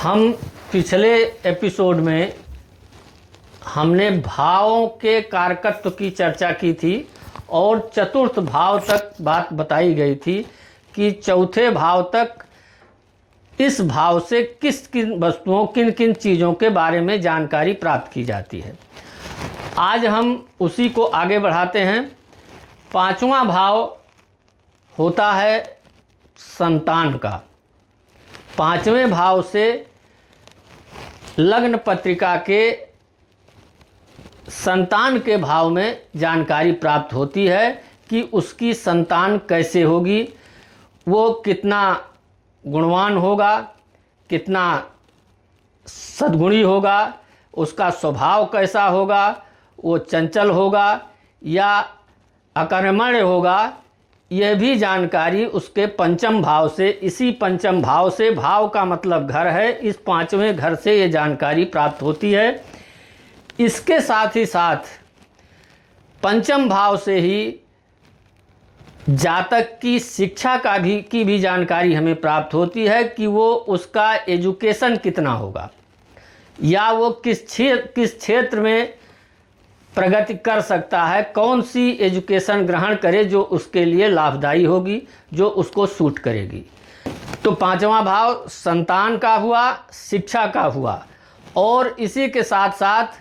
हम पिछले एपिसोड में हमने भावों के कारकत्व की चर्चा की थी और चतुर्थ भाव तक बात बताई गई थी कि चौथे भाव तक इस भाव से किस किन वस्तुओं किन किन चीज़ों के बारे में जानकारी प्राप्त की जाती है। आज हम उसी को आगे बढ़ाते हैं। पांचवा भाव होता है संतान का। पांचवें भाव से लग्न पत्रिका के संतान के भाव में जानकारी प्राप्त होती है कि उसकी संतान कैसे होगी, वो कितना गुणवान होगा, कितना सद्गुणी होगा, उसका स्वभाव कैसा होगा, वो चंचल होगा या अकर्मण्य होगा। यह भी जानकारी उसके पंचम भाव से, इसी पंचम भाव से, भाव का मतलब घर है, इस पांचवें घर से ये जानकारी प्राप्त होती है। इसके साथ ही साथ पंचम भाव से ही जातक की शिक्षा की भी जानकारी हमें प्राप्त होती है कि वो उसका एजुकेशन कितना होगा या वो किस क्षेत्र में प्रगति कर सकता है, कौन सी एजुकेशन ग्रहण करे जो उसके लिए लाभदायी होगी, जो उसको सूट करेगी। तो पांचवा भाव संतान का हुआ, शिक्षा का हुआ और इसी के साथ साथ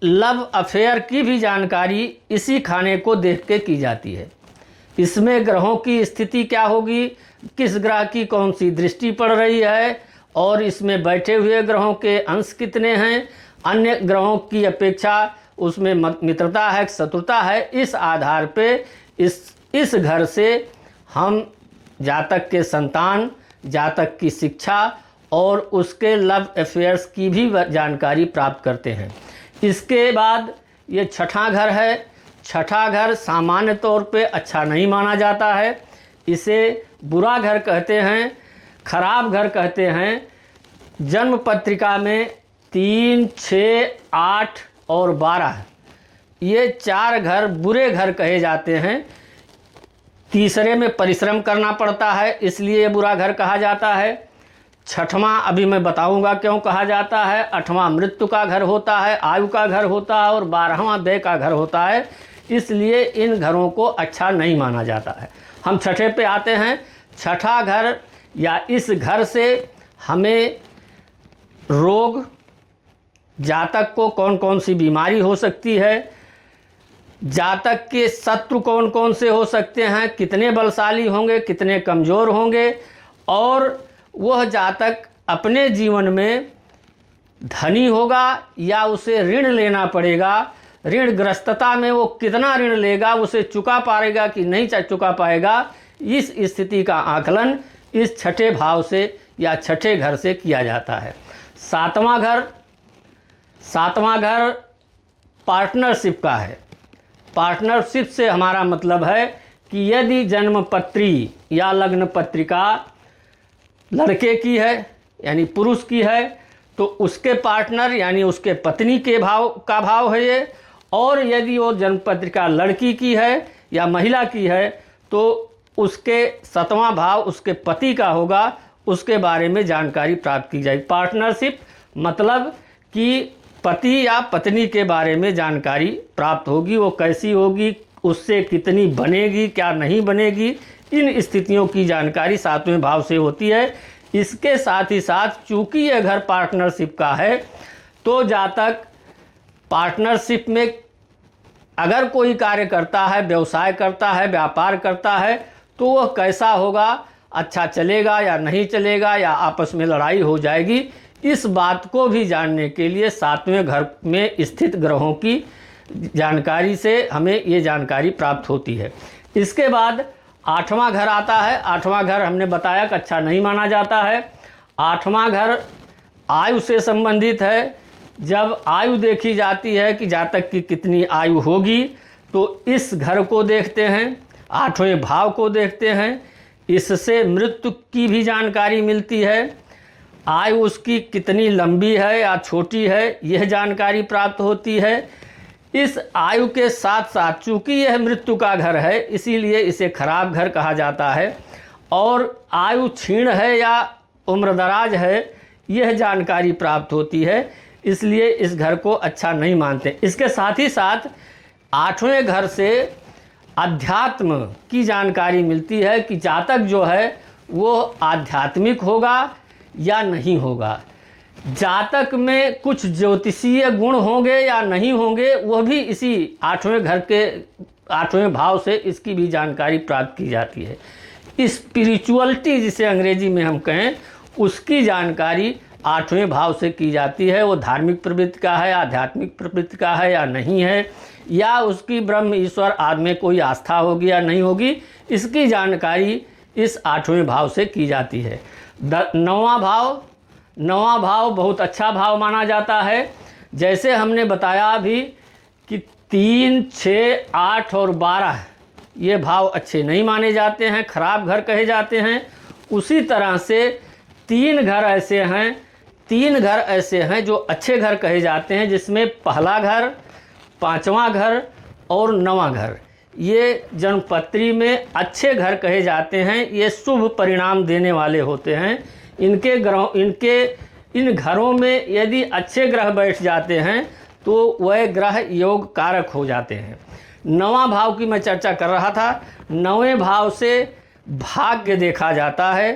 लव अफेयर की भी जानकारी इसी खाने को देख के की जाती है। इसमें ग्रहों की स्थिति क्या होगी, किस ग्रह की कौन सी दृष्टि पड़ रही है और इसमें बैठे हुए ग्रहों के अंश कितने हैं, अन्य ग्रहों की अपेक्षा उसमें मित्रता है, शत्रुता है। इस आधार पे इस घर से हम जातक के संतान, जातक की शिक्षा और उसके लव अफेयर्स की भी जानकारी प्राप्त करते हैं। इसके बाद ये छठा घर है। छठा घर सामान्य तौर पे अच्छा नहीं माना जाता है, इसे बुरा घर कहते हैं, खराब घर कहते हैं। जन्म पत्रिका में 3, 6, 8 और 12 ये 4 घर बुरे घर कहे जाते हैं। तीसरे में परिश्रम करना पड़ता है, इसलिए बुरा घर कहा जाता है। छठवां अभी मैं बताऊंगा क्यों कहा जाता है। 8वां मृत्यु का घर होता है, आयु का घर होता है और 12वां व्यय का घर होता है, इसलिए इन घरों को अच्छा नहीं माना जाता है। हम छठे पे आते हैं। छठा घर या इस घर से हमें रोग, जातक को कौन कौन सी बीमारी हो सकती है, जातक के शत्रु कौन कौन से हो सकते हैं, कितने बलशाली होंगे, कितने कमज़ोर होंगे और वह जातक अपने जीवन में धनी होगा या उसे ऋण लेना पड़ेगा, ऋण ग्रस्तता में वो कितना ऋण लेगा, उसे चुका पाएगा कि नहीं चुका पाएगा, इस स्थिति का आकलन इस छठे भाव से या छठे घर से किया जाता है। सातवां घर पार्टनरशिप का है। पार्टनरशिप से हमारा मतलब है कि यदि जन्मपत्री या लग्न पत्रिका लड़के की है यानी पुरुष की है तो उसके पार्टनर यानी उसके पत्नी के भाव है ये, और यदि वो जन्मपत्रिका लड़की की है या महिला की है तो उसके 7वां भाव उसके पति का होगा, उसके बारे में जानकारी प्राप्त की जाएगी। पार्टनरशिप मतलब कि पति या पत्नी के बारे में जानकारी प्राप्त होगी, वो कैसी होगी, उससे कितनी बनेगी, क्या नहीं बनेगी, इन स्थितियों की जानकारी 7वें भाव से होती है। इसके साथ ही साथ चूंकि यह घर पार्टनरशिप का है तो जातक पार्टनरशिप में अगर कोई कार्य करता है, व्यवसाय करता है, व्यापार करता है तो वह कैसा होगा, अच्छा चलेगा या नहीं चलेगा या आपस में लड़ाई हो जाएगी, इस बात को भी जानने के लिए 7वें घर में स्थित ग्रहों की जानकारी से हमें ये जानकारी प्राप्त होती है। इसके बाद 8वां घर आता है। 8वां घर हमने बताया कि अच्छा नहीं माना जाता है। 8वां घर आयु से संबंधित है। जब आयु देखी जाती है कि जातक की कितनी आयु होगी तो इस घर को देखते हैं, 8वें भाव को देखते हैं। इससे मृत्यु की भी जानकारी मिलती है। आयु उसकी कितनी लंबी है या छोटी है, यह जानकारी प्राप्त होती है। इस आयु के साथ साथ चूँकि यह मृत्यु का घर है इसीलिए इसे खराब घर कहा जाता है। और आयु क्षीण है या उम्रदराज है, यह जानकारी प्राप्त होती है, इसलिए इस घर को अच्छा नहीं मानते। इसके साथ ही साथ 8वें घर से अध्यात्म की जानकारी मिलती है कि जातक जो है वो आध्यात्मिक होगा या नहीं होगा, जातक में कुछ ज्योतिषीय गुण होंगे या नहीं होंगे, वह भी इसी 8वें घर के 8वें भाव से इसकी भी जानकारी प्राप्त की जाती है। स्पिरिचुअलिटी जिसे अंग्रेजी में हम कहें, उसकी जानकारी 8वें भाव से की जाती है। वो धार्मिक प्रवृत्ति का है, आध्यात्मिक प्रवृत्ति का है या नहीं है, या उसकी ब्रह्म ईश्वर आदि में कोई आस्था होगी या नहीं होगी, इसकी जानकारी इस 8वें भाव से की जाती है। 9वां भाव बहुत अच्छा भाव माना जाता है। जैसे हमने बताया अभी कि 3, 6, 8 और 12 ये भाव अच्छे नहीं माने जाते हैं, खराब घर कहे जाते हैं। उसी तरह से 3 घर ऐसे हैं जो अच्छे घर कहे जाते हैं, जिसमें पहला घर, 5वां घर और 9वां घर ये जन्मपत्री में अच्छे घर कहे जाते हैं। ये शुभ परिणाम देने वाले होते हैं। इन घरों में यदि अच्छे ग्रह बैठ जाते हैं तो वह ग्रह योग कारक हो जाते हैं। 9वां भाव की मैं चर्चा कर रहा था। 9वें भाव से भाग्य देखा जाता है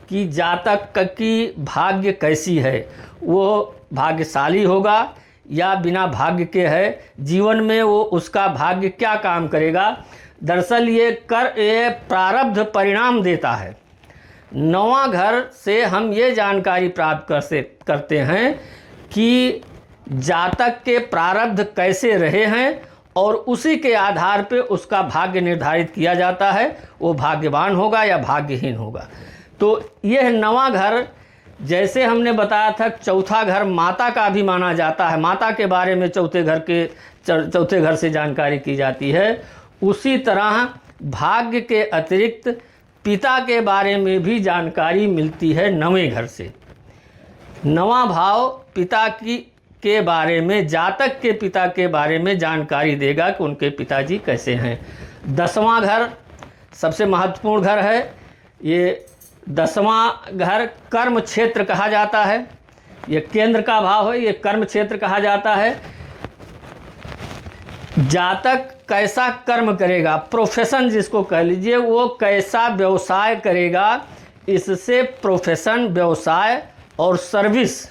कि जातक की भाग्य कैसी है, वो भाग्यशाली होगा या बिना भाग्य के है, जीवन में वो उसका भाग्य क्या काम करेगा। दरअसल ये प्रारब्ध परिणाम देता है। 9वां घर से हम ये जानकारी प्राप्त करते हैं कि जातक के प्रारब्ध कैसे रहे हैं और उसी के आधार पे उसका भाग्य निर्धारित किया जाता है, वो भाग्यवान होगा या भाग्यहीन होगा। तो यह 9वां घर, जैसे हमने बताया था, चौथा घर माता का भी माना जाता है, माता के बारे में चौथे घर से जानकारी की जाती है। उसी तरह भाग्य के अतिरिक्त पिता के बारे में भी जानकारी मिलती है 9वें घर से। 9वां भाव पिता के बारे में, जातक के पिता के बारे में जानकारी देगा कि उनके पिताजी कैसे हैं। 10वां घर सबसे महत्वपूर्ण घर है। ये 10वां घर कर्म क्षेत्र कहा जाता है। ये केंद्र का भाव है, ये कर्म क्षेत्र कहा जाता है। जातक कैसा कर्म करेगा, प्रोफेशन जिसको कह लीजिए, वो कैसा व्यवसाय करेगा, इससे प्रोफेशन, व्यवसाय और सर्विस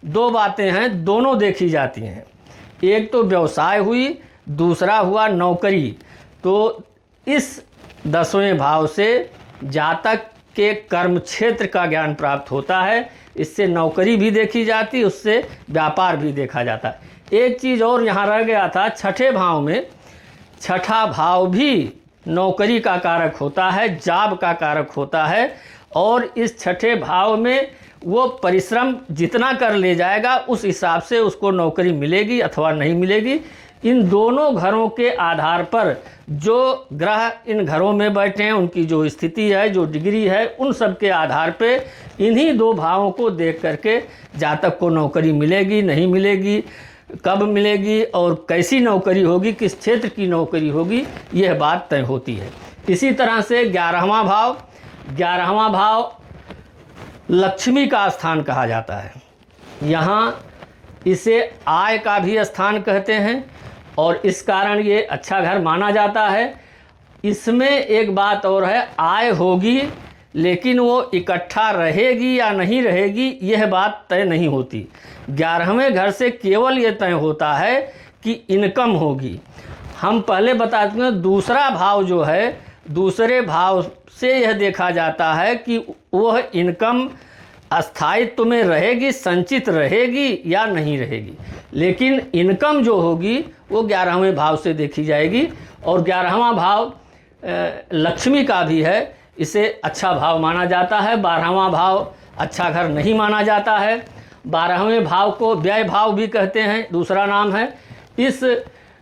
2 बातें हैं, दोनों देखी जाती हैं। एक तो व्यवसाय हुई, दूसरा हुआ नौकरी। तो इस 10वें भाव से जातक के कर्म क्षेत्र का ज्ञान प्राप्त होता है। इससे नौकरी भी देखी जाती, उससे व्यापार भी देखा जाता है। एक चीज़ और यहाँ रह गया था, 6ठे भाव में, 6ठा भाव भी नौकरी का कारक होता है, जॉब का कारक होता है। और इस 6ठे भाव में वो परिश्रम जितना कर ले जाएगा उस हिसाब से उसको नौकरी मिलेगी अथवा नहीं मिलेगी। इन दोनों घरों के आधार पर जो ग्रह इन घरों में बैठे हैं, उनकी जो स्थिति है, जो डिग्री है, उन सब के आधार पे इन्हीं 2 भावों को देख करके जातक को नौकरी मिलेगी, नहीं मिलेगी, कब मिलेगी और कैसी नौकरी होगी, किस क्षेत्र की नौकरी होगी, यह बात तय होती है। इसी तरह से 11वां भाव लक्ष्मी का स्थान कहा जाता है। यहाँ इसे आय का भी स्थान कहते हैं और इस कारण ये अच्छा घर माना जाता है। इसमें एक बात और है, आय होगी लेकिन वो इकट्ठा रहेगी या नहीं रहेगी, यह बात तय नहीं होती। 11वें घर से केवल ये तय होता है कि इनकम होगी। हम पहले बता चुके हैं, दूसरा भाव जो है, दूसरे भाव से यह देखा जाता है कि वह इनकम स्थायित्व में रहेगी, संचित रहेगी या नहीं रहेगी। लेकिन इनकम जो होगी वो 11वें भाव से देखी जाएगी। और 11वां भाव लक्ष्मी का भी है, इसे अच्छा भाव माना जाता है। 12वां भाव अच्छा घर नहीं माना जाता है। 12वें भाव को व्यय भाव भी कहते हैं, दूसरा नाम है। इस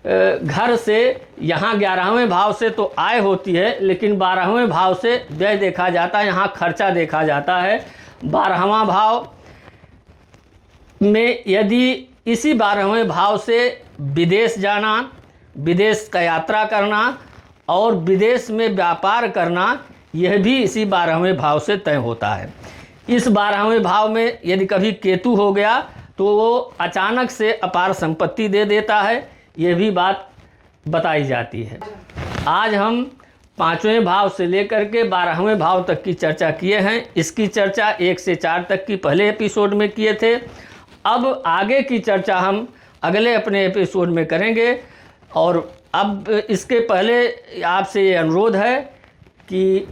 घर से यहाँ 11वें भाव से तो आय होती है, लेकिन 12वें भाव से व्यय देखा जाता है, यहाँ खर्चा देखा जाता है। 12वां भाव में यदि इसी 12वें भाव से विदेश जाना, विदेश का यात्रा करना और विदेश में व्यापार करना, यह भी इसी 12वें भाव से तय होता है। इस 12वें भाव में यदि कभी केतु हो गया तो वो अचानक से अपार संपत्ति दे देता है, ये भी बात बताई जाती है। आज हम 5वें भाव से लेकर के 12वें भाव तक की चर्चा किए हैं। इसकी चर्चा 1 से 4 तक की पहले एपिसोड में किए थे। अब आगे की चर्चा हम अगले अपने एपिसोड में करेंगे। और अब इसके पहले आपसे ये अनुरोध है कि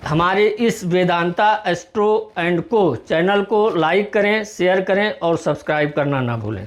हमारे इस वेदांता एस्ट्रो एंड को चैनल को लाइक करें, शेयर करें और सब्सक्राइब करना ना भूलें।